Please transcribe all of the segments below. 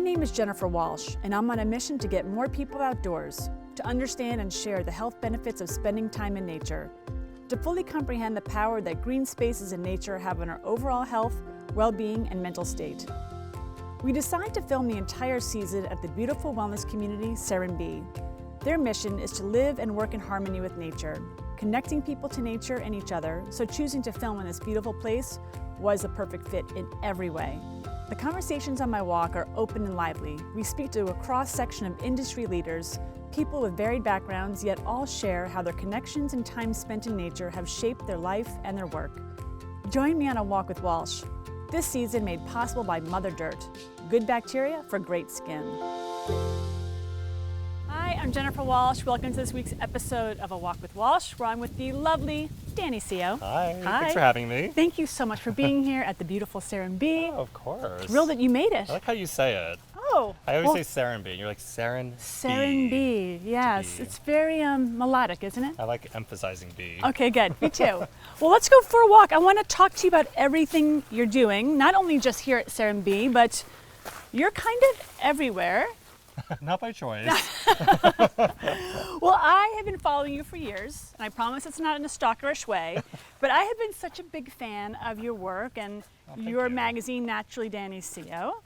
name is Jennifer Walsh, and I'm on a mission to get more people outdoors, to understand and share the health benefits of spending time in nature, to fully comprehend the power that green spaces in nature have on our overall health, well-being, and mental state. We decided to film the entire season at the beautiful wellness community, Serenbe. Their mission is to live and work in harmony with nature, connecting people to nature and each other, so choosing to film in this beautiful place was a perfect fit in every way. The conversations on my walk are open and lively. We speak to a cross-section of industry leaders, people with varied backgrounds, yet all share how their connections and time spent in nature have shaped their life and their work. Join me on a walk with Walsh. This season made possible by Mother Dirt, good bacteria for great skin. Hi, I'm Jennifer Walsh. Welcome to this week's episode of A Walk with Walsh, where I'm with the lovely Danny Co. Hi, thanks for having me. Thank you so much for being here at the beautiful Serenbe. Oh, of course. Thrilled that you made it. I like how you say it. Oh. I always say Serenbe. You're like Serenbe. Serenbe, yes. It's very melodic, isn't it? I like emphasizing B. Okay, good. Me too. Well, let's go for a walk. I want to talk to you about everything you're doing, not only just here at Serenbe, but you're kind of everywhere. Not by choice. Well, I have been following you for years, and I promise it's not in a stalkerish way, but I have been such a big fan of your work and your magazine, Naturally Danny Co.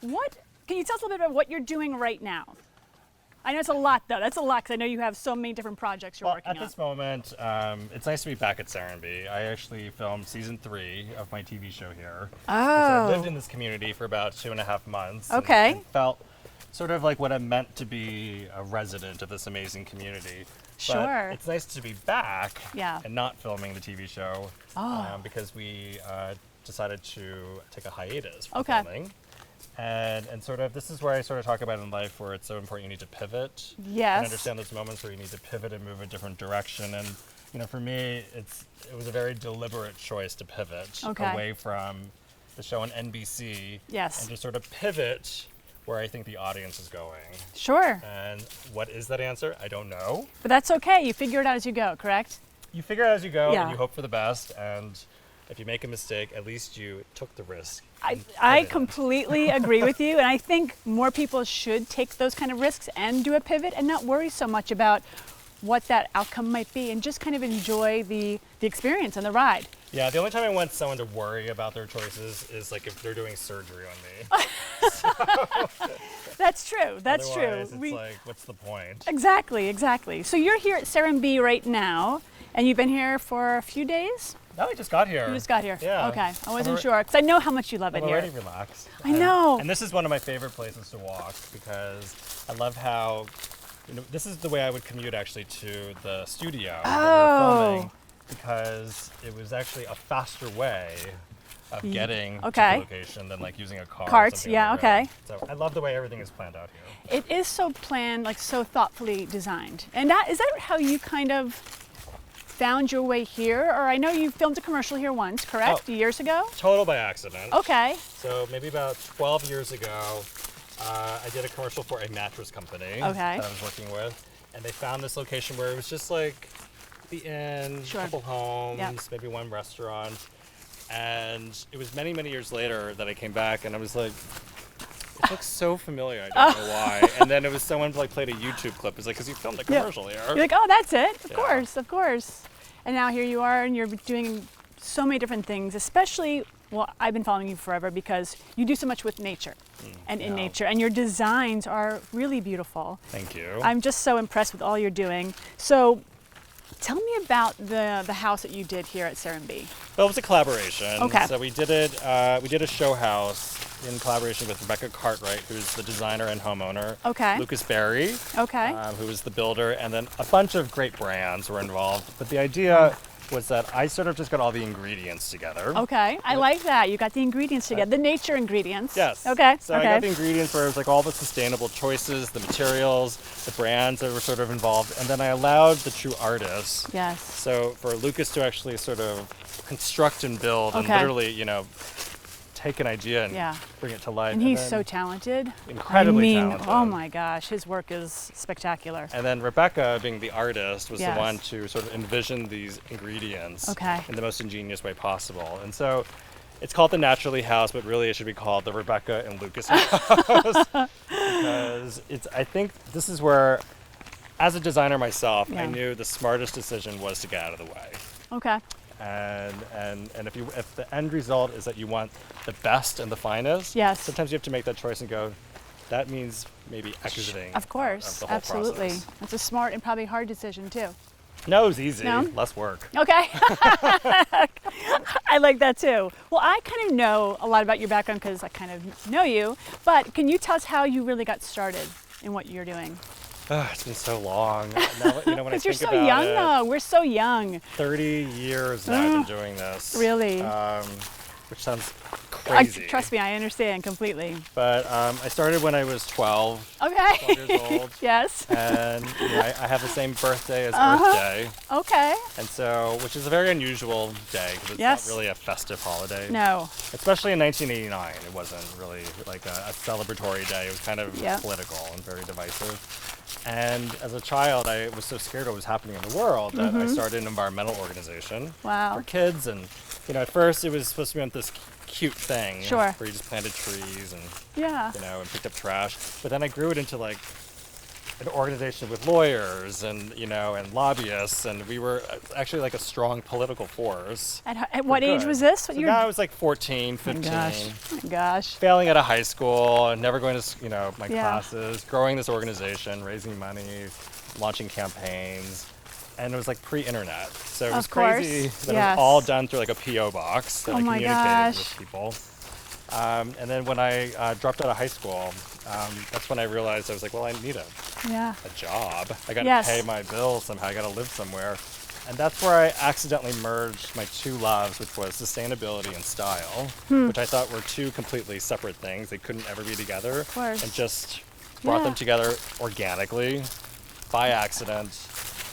Can you tell us a little bit about what you're doing right now? I know it's a lot, though. That's a lot, because I know you have so many different projects you're working on. At this moment, it's nice to be back at Serenbe. I actually filmed season 3 of my TV show here. Oh. So I lived in this community for about 2.5 months. Okay. And felt sort of like what it meant to be a resident of this amazing community. Sure. But it's nice to be back and not filming the TV show because we decided to take a hiatus from filming. And sort of, this is where I sort of talk about in life where it's so important you need to pivot. Yes. And understand those moments where you need to pivot and move a different direction. And, you know, for me, it was a very deliberate choice to pivot away from the show on NBC. Yes. And to sort of pivot where I think the audience is going. Sure. And what is that answer? I don't know. But that's okay. You figure it out as you go, correct? You figure it out as you go, and you hope for the best. And if you make a mistake, at least you took the risk. I completely agree with you, and I think more people should take those kind of risks and do a pivot and not worry so much about what that outcome might be and just kind of enjoy the experience and the ride. Yeah, the only time I want someone to worry about their choices is like if they're doing surgery on me. That's true. That's Otherwise, true. It's like, what's the point? Exactly. So you're here at Serenbe right now, and you've been here for a few days? No, I just got here. You just got here? Yeah. Okay, I wasn't sure, because I know how much you love it here. I'm already relaxed. I know. And this is one of my favorite places to walk because I love how, you know, this is the way I would commute actually to the studio where we're filming, because it was actually a faster way of getting to the location than like using a car. Carts, yeah, okay. So I love the way everything is planned out here. It is so planned, like so thoughtfully designed. And is that how you kind of found your way here? Or I know you filmed a commercial here once, correct? Years ago? Total by accident. Okay. So maybe about 12 years ago, I did a commercial for a mattress company that I was working with. And they found this location where it was just like the inn, a couple homes, maybe one restaurant. And it was many, many years later that I came back and I was like, it looks so familiar, I don't know why. And then it was someone like played a YouTube clip. It's like, because you filmed a commercial here. You're like, oh, that's it. Of course. And now here you are and you're doing so many different things, especially, well, I've been following you forever because you do so much with nature and in nature. And your designs are really beautiful. Thank you. I'm just so impressed with all you're doing. So tell me about the house that you did here at Serenbe. Well, it was a collaboration. Okay. So we did a show house in collaboration with Rebecca Cartwright, who's the designer and homeowner. Okay. Lucas Berry, who was the builder, and then a bunch of great brands were involved. But the idea was that I sort of just got all the ingredients together. Okay, I like that. You got the ingredients together, the nature ingredients. Yes. Okay. So I got the ingredients where it was like all the sustainable choices, the materials, the brands that were sort of involved, and then I allowed the true artists. Yes. So for Lucas to actually sort of construct and build and literally, you know, take an idea and bring it to life. And he's so talented. Incredibly talented. Oh my gosh, his work is spectacular. And then Rebecca, being the artist, was the one to sort of envision these ingredients in the most ingenious way possible. And so It's called the Naturally House, but really it should be called the Rebecca and Lucas House. Because I think this is where, as a designer myself, I knew the smartest decision was to get out of the way. Okay. And if the end result is that you want the best and the finest, sometimes you have to make that choice and go, that means maybe exiting. Of course, the whole absolutely. process. That's a smart and probably hard decision too. No, it was easy. No? Less work. Okay. I like that too. Well, I kind of know a lot about your background because I kind of know you, but can you tell us how you really got started in what you're doing? It's been so long. Now, when I think you're so about young it, though. We're so young. 30 years now I've been doing this. Really? Which sounds crazy. Trust me, I understand completely. But I started when I was 12. Okay. 12 years old. Yes. And I have the same birthday as Earth Day. Okay. And so, which is a very unusual day because it's not really a festive holiday. No. Especially in 1989, it wasn't really like a celebratory day. It was kind of political and very divisive. And as a child, I was so scared of what was happening in the world that I started an environmental organization for kids. And at first it was supposed to be this cute thing where you just planted trees and and picked up trash. But then I grew it into like an organization with lawyers and and lobbyists, and we were actually like a strong political force. At what age was this? I was like 14, 15. Oh my gosh. Failing out of high school, never going to my classes, growing this organization, raising money, launching campaigns. And it was like pre-internet, so it was crazy that it was all done through like a P.O. box that I communicated with people. And then when I dropped out of high school, that's when I realized I was like, well, I need a job. I got to pay my bills somehow. I got to live somewhere. And that's where I accidentally merged my two loves, which was sustainability and style, which I thought were two completely separate things. They couldn't ever be together. And just brought them together organically, by accident.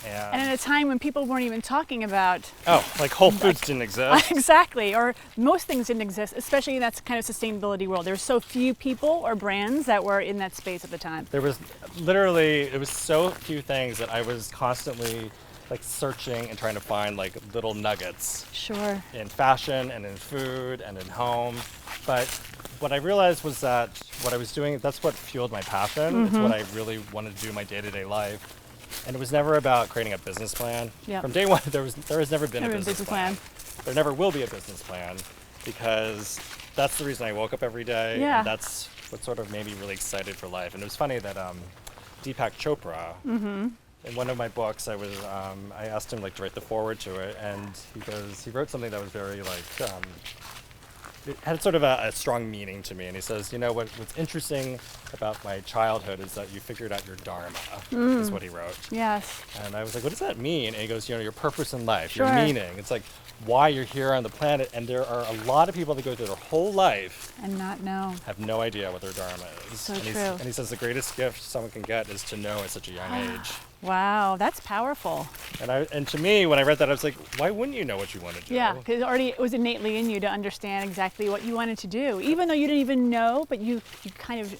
And at a time when people weren't even talking about... like Whole Foods didn't exist. Exactly, or most things didn't exist, especially in that kind of sustainability world. There were so few people or brands that were in that space at the time. There was literally, it was so few things that I was constantly like searching and trying to find like little nuggets. Sure. In fashion and in food and in home. But what I realized was that what I was doing, that's what fueled my passion. It's what I really wanted to do in my day-to-day life. And it was never about creating a business plan. From day one, there has never been a business plan. There never will be a business plan because that's the reason I woke up every day. And that's what sort of made me really excited for life. And it was funny that Deepak Chopra, in one of my books, I asked him to write the foreword to it, and he wrote something that was very it had sort of a strong meaning to me. And he says, what's interesting about my childhood is that you figured out your dharma, is what he wrote. Yes. And I was like, what does that mean? And he goes, your purpose in life, your meaning. It's like why you're here on the planet. And there are a lot of people that go through their whole life and not know. Have no idea what their dharma is. So and true. And he says the greatest gift someone can get is to know at such a young age. Wow, that's powerful. And to me, when I read that, I was like, why wouldn't you know what you want to do? Yeah, because it was innately in you to understand exactly what you wanted to do, even though you didn't even know, but you kind of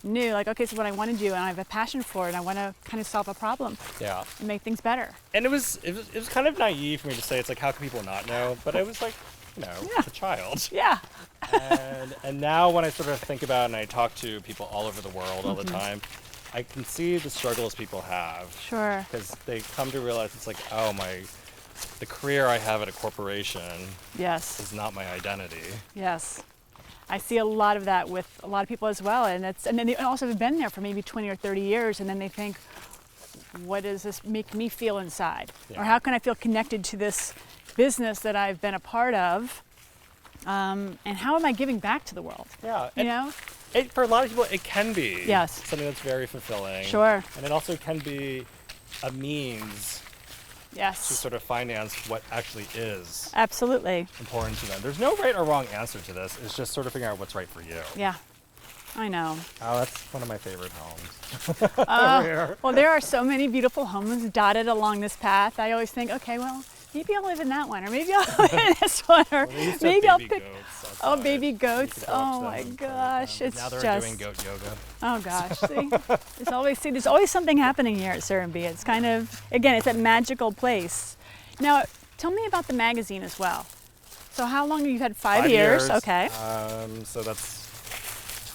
knew, like, okay, this is what I want to do, and I have a passion for it, and I want to kind of solve a problem. Yeah. And make things better. And it was kind of naive for me to say, it's like, how can people not know? But I was like, a child. Yeah. and now when I sort of think about it and I talk to people all over the world all the time, I can see the struggles people have. Sure. Because they come to realize it's like, the career I have at a corporation is not my identity. Yes. I see a lot of that with a lot of people as well. And then they also have been there for maybe 20 or 30 years, and then they think, what does this make me feel inside? Yeah. Or how can I feel connected to this business that I've been a part of? And how am I giving back to the world? Yeah. For a lot of people, it can be something that's very fulfilling. Sure. And it also can be a means to sort of finance what actually is absolutely important to them. There's no right or wrong answer to this. It's just sort of figuring out what's right for you. Yeah, I know. Oh, that's one of my favorite homes. Well, there are so many beautiful homes dotted along this path. I always think, okay, well, maybe I'll live in that one, or maybe I'll live in this one, or maybe I'll pick. Baby goats! Oh my gosh, it's now they're just doing goat yoga. Oh gosh, see, there's always something happening here at Serenbe. It's kind of, again, it's a magical place. Now, tell me about the magazine as well. So how long have you had? 5 years? Okay. So that's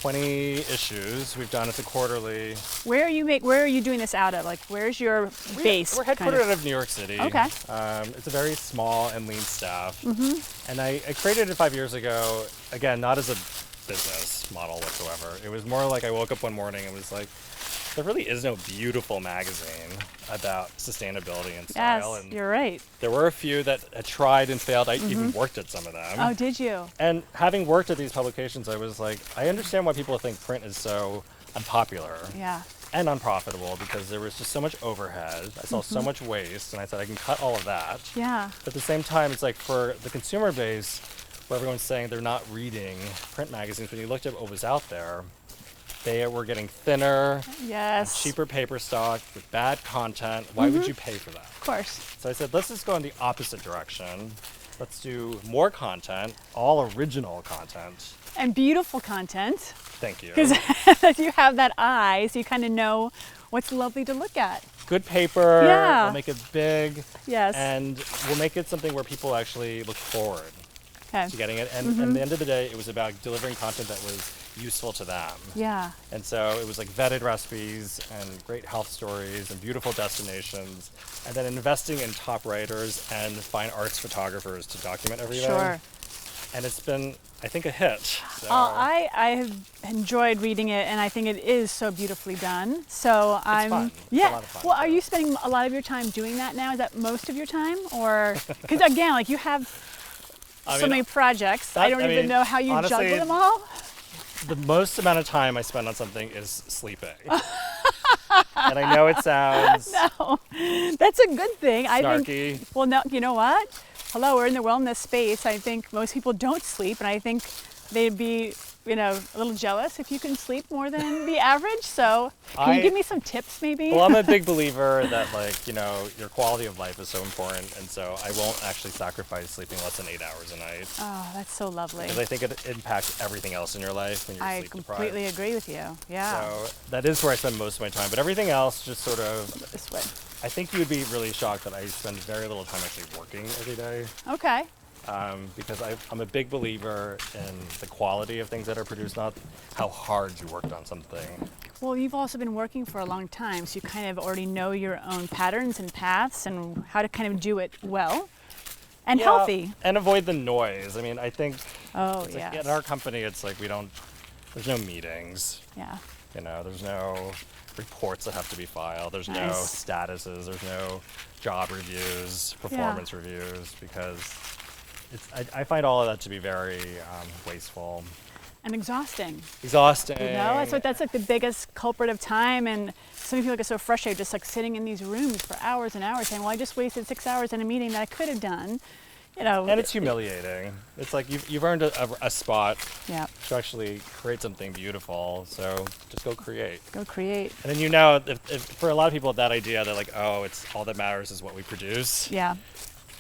20 issues. We've done it to quarterly. Where are you doing this out of? Like, where's your base? We're headquartered out of New York City. Okay. It's a very small and lean staff. And I created it 5 years ago, again, not as a business model whatsoever. It was more like I woke up one morning and was like, there really is no beautiful magazine about sustainability and style. Yes, and you're right. there were a few that had tried and failed. I even worked at some of them. Oh, did you? And having worked at these publications, I was like, I understand why people think print is so unpopular and unprofitable, because there was just so much overhead. I saw so much waste, and I said I can cut all of that. Yeah. But at the same time, it's like for the consumer base, where everyone's saying they're not reading print magazines, when you looked at what was out there, they were getting thinner, cheaper paper stock with bad content. Why would you pay for that? Of course. So I said, let's just go in the opposite direction. Let's do more content, all original content. And beautiful content. Thank you. Because you have that eye, so you kind of know what's lovely to look at. Good paper. Yeah. We'll make it big. Yes. And we'll make it something where people actually look forward to getting it. And at the end of the day, it was about delivering content that was useful to them. Yeah. And so it was like vetted recipes and great health stories and beautiful destinations, and then investing in top writers and fine arts photographers to document everything. Sure. And it's been, I think, a hit. So. I have enjoyed reading it, and I think it is so beautifully done. So it's fun. Yeah. It's a lot of fun. Well, are you spending a lot of your time doing that now? Is that most of your time, or because again, like you have so many projects, I don't even know how you honestly, juggle them all. The most amount of time I spend on something is sleeping. And I know it sounds No, that's a good thing. snarky. I think. Well, no, you know what? Hello, we're in the wellness space. I think most people don't sleep, and I think they'd be, a little jealous if you can sleep more than the average. So, can you give me some tips, maybe? Well, I'm a big believer that, your quality of life is so important, and so I won't actually sacrifice sleeping less than 8 hours a night. Oh, that's so lovely. Because I think it impacts everything else in your life when you're sleep deprived. I completely agree with you. Yeah. So that is where I spend most of my time, but everything else just sort of. This way. I think you would be really shocked that I spend very little time actually working every day. Okay. Because I'm a big believer in the quality of things that are produced, not how hard you worked on something. Well, you've also been working for a long time, so you kind of already know your own patterns and paths and how to kind of do it well and healthy. And avoid the noise. I mean, I think in our company, it's like there's no meetings. Yeah. There's no reports that have to be filed. There's no statuses. There's no job reviews, performance reviews, because I find all of that to be very wasteful. And exhausting. Exhausting. That's like the biggest culprit of time, and some people get so frustrated just like sitting in these rooms for hours and hours saying, well, I just wasted 6 hours in a meeting that I could have done. And it's humiliating. It's like you've earned a spot to actually create something beautiful, so just go create. Go create. And then if for a lot of people that idea, they're like, oh, it's all that matters is what we produce. Yeah.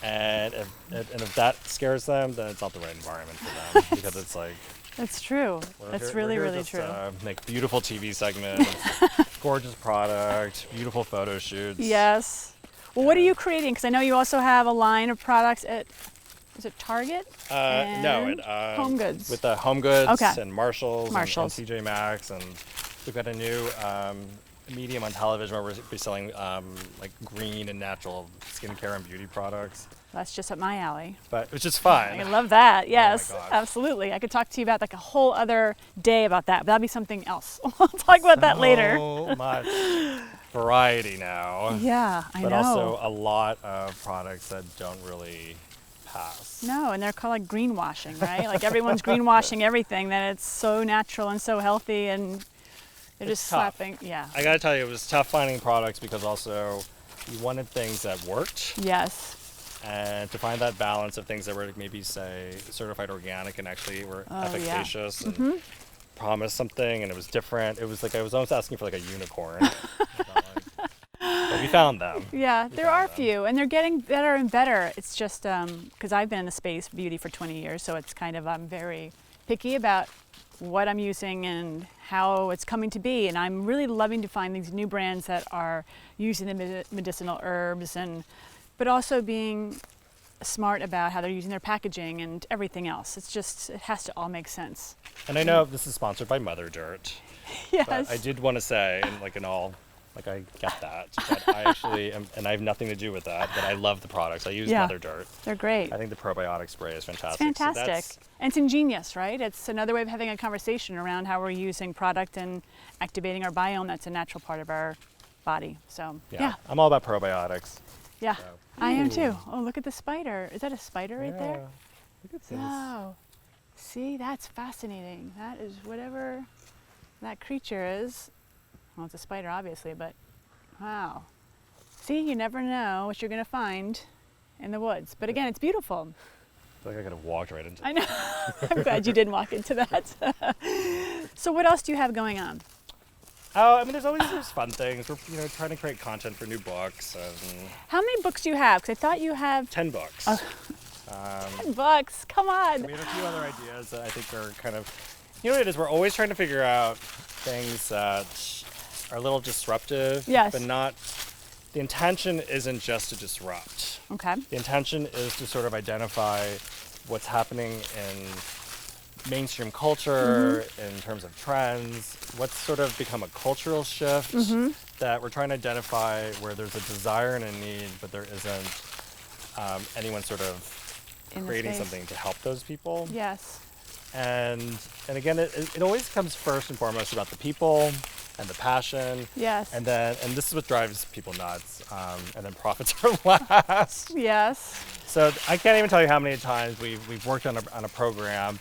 And if that scares them, then it's not the right environment for them, because it's like. That's true. That's really, really true. Make beautiful TV segments, gorgeous product, beautiful photo shoots. Yes. Well, what are you creating? Because I know you also have a line of products at, is it Target? No, Home Goods. With the Home Goods and Marshalls. And TJ Maxx, and we've got a new medium on television where we'll be selling green and natural skincare and beauty products. That's just up my alley. But it's just fun. I love that. Yes, oh absolutely. I could talk to you about like a whole other day about that, but that'll be something else. We'll talk about that later. So much variety now. Yeah, I know. But also a lot of products that don't really pass. No, and they're called like greenwashing, right? Like everyone's greenwashing everything, that it's so natural and so healthy, and they're just slapping. Yeah. I gotta tell you, it was tough finding products because also you wanted things that worked. Yes. And to find that balance of things that were maybe, say, certified organic and actually were efficacious and promised something, and it was different. It was like I was almost asking for like a unicorn. But we found them. Yeah, there are a few, and they're getting better and better. It's just because I've been in the space of beauty for 20 years, so it's kind of I'm very picky about what I'm using and how it's coming to be. And I'm really loving to find these new brands that are using the medicinal herbs, but also being smart about how they're using their packaging and everything else. It's just, it has to all make sense. And I know this is sponsored by Mother Dirt. Yes. But I did want to say, and I get that, but I actually am, and I have nothing to do with that, but I love the products. I use Mother Dirt. They're great. I think the probiotic spray is fantastic. It's fantastic. So and it's ingenious, right? It's another way of having a conversation around how we're using product and activating our biome that's a natural part of our body. So, yeah. I'm all about probiotics. Yeah, so. I am too. Oh, look at the spider. Is that a spider right there? Look at this. Oh, see, that's fascinating. That is whatever that creature is. Well, it's a spider, obviously, but wow. See, you never know what you're going to find in the woods. But again, it's beautiful. I feel like I could have walked right into it. I know. I'm glad you didn't walk into that. So what else do you have going on? Oh, I mean, there's fun things. We're trying to create content for new books. How many books do you have? Because I thought you have 10 books. 10 books. Come on. We have a few other ideas that I think are kind of, you know what it is? We're always trying to figure out things that are a little disruptive, but not. The intention isn't just to disrupt. Okay. The intention is to sort of identify what's happening in mainstream culture, in terms of trends, what's sort of become a cultural shift that we're trying to identify where there's a desire and a need, but there isn't anyone sort of creating something to help those people. Yes. And again, it always comes first and foremost about the people and the passion. Yes. And this is what drives people nuts. And then profits are last. Yes. So I can't even tell you how many times we've worked on a program,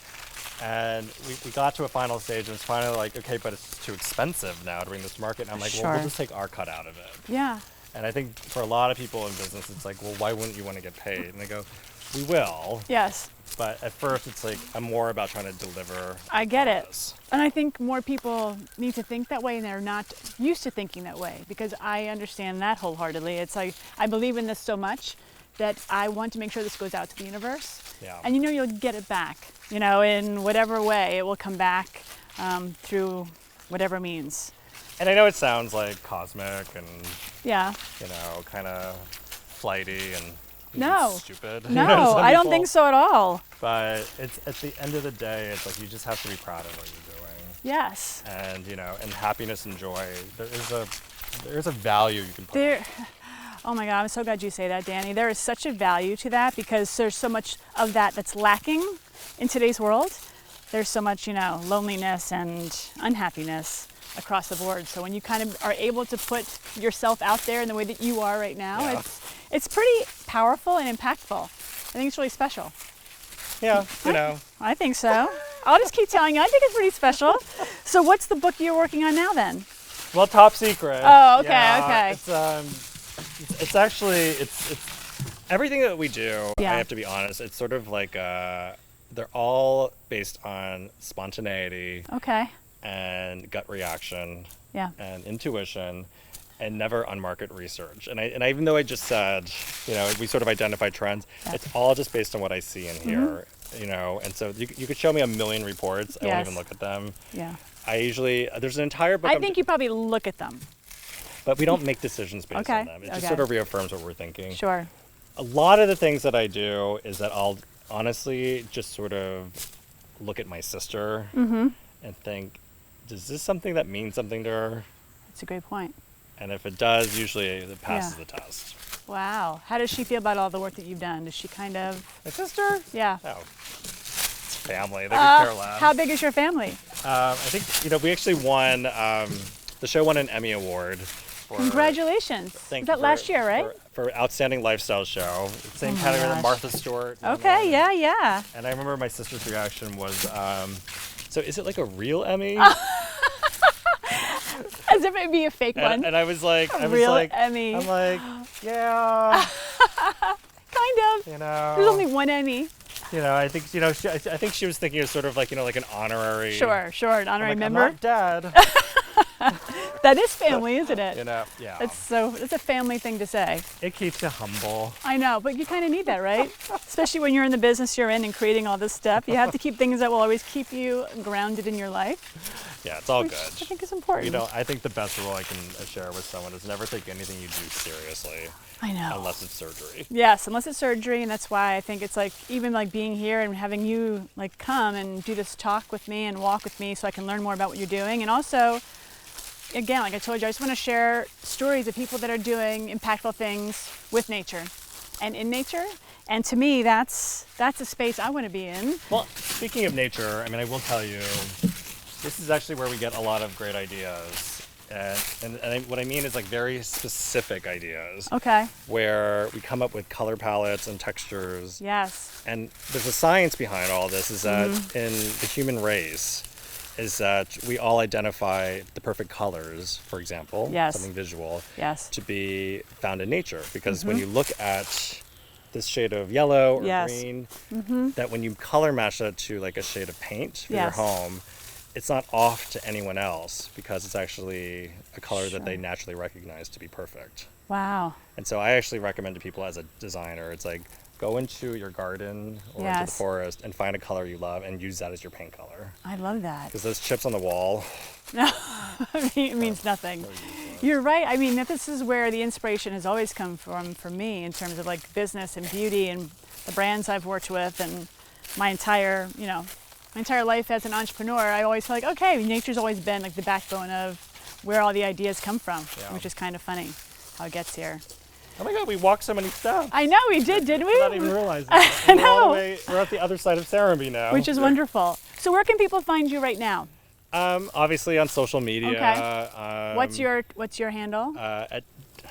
and we got to a final stage, and it's finally like, okay, but it's too expensive now to bring this to market. And I'm like, well, we'll just take our cut out of it. Yeah. And I think for a lot of people in business, it's like, well, why wouldn't you want to get paid? And they go, we will. Yes. But at first, it's like, I'm more about trying to deliver. I get it. And I think more people need to think that way, and they're not used to thinking that way, because I understand that wholeheartedly. It's like, I believe in this so much that I want to make sure this goes out to the universe. Yeah. And you'll get it back, in whatever way. It will come back through whatever means. And I know it sounds like cosmic and, yeah, kind of flighty and stupid. No, I don't think so at all. But it's at the end of the day, it's like you just have to be proud of what you're doing. Yes. And and happiness and joy. There is a value you can put. Oh my God, I'm so glad you say that, Danny. There is such a value to that, because there's so much of that that's lacking in today's world. There's so much, loneliness and unhappiness across the board. So when you kind of are able to put yourself out there in the way that you are right now, it's pretty powerful and impactful. I think it's really special. Yeah, I think so. I'll just keep telling you, I think it's pretty special. So what's the book you're working on now then? Well, top secret. Oh, okay, okay. It's actually everything that we do. Yeah. I have to be honest. It's sort of like they're all based on spontaneity. Okay. And gut reaction. Yeah. And intuition, and never on market research. And I even though I just said, we sort of identify trends, it's all just based on what I see and hear. And so you could show me a million reports. I won't even look at them. Yeah. I usually there's an entire book. I think you probably look at them. But we don't make decisions based on them. It just sort of reaffirms what we're thinking. Sure. A lot of the things that I do is that I'll honestly just sort of look at my sister and think, is this something that means something to her? That's a great point. And if it does, usually it passes the test. Wow. How does she feel about all the work that you've done? Does she kind of... My sister? Yeah. Oh. It's family. They could care less. How big is your family? I think, we actually won, the show won an Emmy Award. Congratulations. Is that last year, right? For Outstanding Lifestyle Show. Same category that Martha Stewart. Okay, yeah. And I remember my sister's reaction was, so is it like a real Emmy? As if it'd be a fake one. And I was like, Emmy. I'm like, yeah. Kind of. There's only one Emmy. I think, I think she was thinking of sort of like, like an honorary. Sure, an honorary member. I'm not dead. That is family, isn't it? Yeah. It's a family thing to say. It keeps you humble. I know, but you kind of need that, right? Especially when you're in the business you're in and creating all this stuff. You have to keep things that will always keep you grounded in your life. Yeah, it's all good. I think it's important. I think the best rule I can share with someone is never take anything you do seriously. I know. Unless it's surgery. Yes, unless it's surgery, and that's why I think it's like, even like being here and having you like come and do this talk with me and walk with me so I can learn more about what you're doing. And also, again, like I told you, I just want to share stories of people that are doing impactful things with nature and in nature. And to me, that's a space I want to be in. Well, speaking of nature, I will tell you, this is actually where we get a lot of great ideas. And what I mean is like very specific ideas. Okay. Where we come up with color palettes and textures. Yes. And there's a science behind all this, is that in the human race, is that we all identify the perfect colors, for example, something visual, to be found in nature. Because when you look at this shade of yellow or green, that when you color match that to like a shade of paint for your home, it's not off to anyone else because it's actually a color that they naturally recognize to be perfect. Wow. And so I actually recommend to people as a designer, it's like, go into your garden or into the forest and find a color you love and use that as your paint color. I love that. Because those chips on the wall. No, it means nothing. You're right. This is where the inspiration has always come from for me in terms of like business and beauty and the brands I've worked with and my entire life as an entrepreneur. I always feel like, okay, nature's always been like the backbone of where all the ideas come from, which is kind of funny how it gets here. Oh my God, we walked so many steps. I know we did, didn't we? I didn't even realize that. I know. We're at the other side of Serenbe now. Which is wonderful. So where can people find you right now? Obviously on social media. Okay. What's your handle?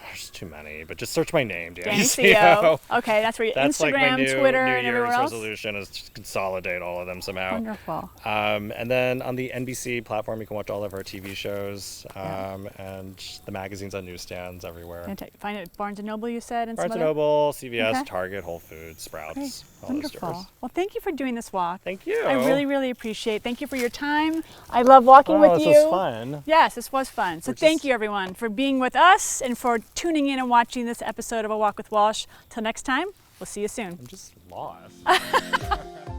There's too many, but just search my name, Danny CO. Okay, that's where that's Instagram, like my new Twitter, New and everywhere Year's else? resolution is to consolidate all of them somehow. Wonderful. And then on the NBC platform, you can watch all of our TV shows and the magazines on newsstands everywhere. Find it at Barnes & Noble, you said? And Barnes & Noble, CVS, Target, Whole Foods, Sprouts. Okay. All Wonderful. those stores. Well, thank you for doing this walk. Thank you. I really, really appreciate it. Thank you for your time. I love walking with you. This was fun. Yes, this was fun. So thank you, everyone, for being with us and for tuning in and watching this episode of A Walk with Walsh. Till next time, we'll see you soon. I'm just lost.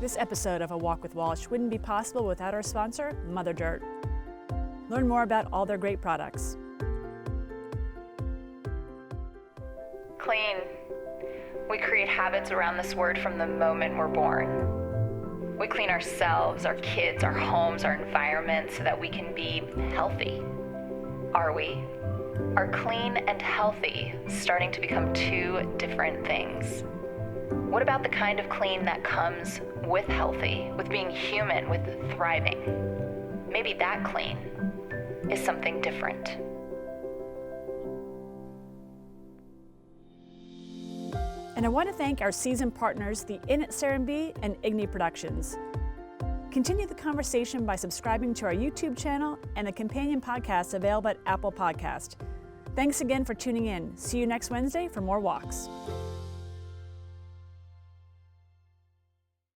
This episode of A Walk with Walsh wouldn't be possible without our sponsor, Mother Dirt. Learn more about all their great products. Clean. We create habits around this word from the moment we're born. We clean ourselves, our kids, our homes, our environment so that we can be healthy. Are we? Are clean and healthy starting to become two different things? What about the kind of clean that comes with healthy, with being human, with thriving? Maybe that clean is something different. And I want to thank our season partners, the Inn at Serenbe and Igni Productions. Continue the conversation by subscribing to our YouTube channel and the companion podcast available at Apple Podcast. Thanks again for tuning in. See you next Wednesday for more walks.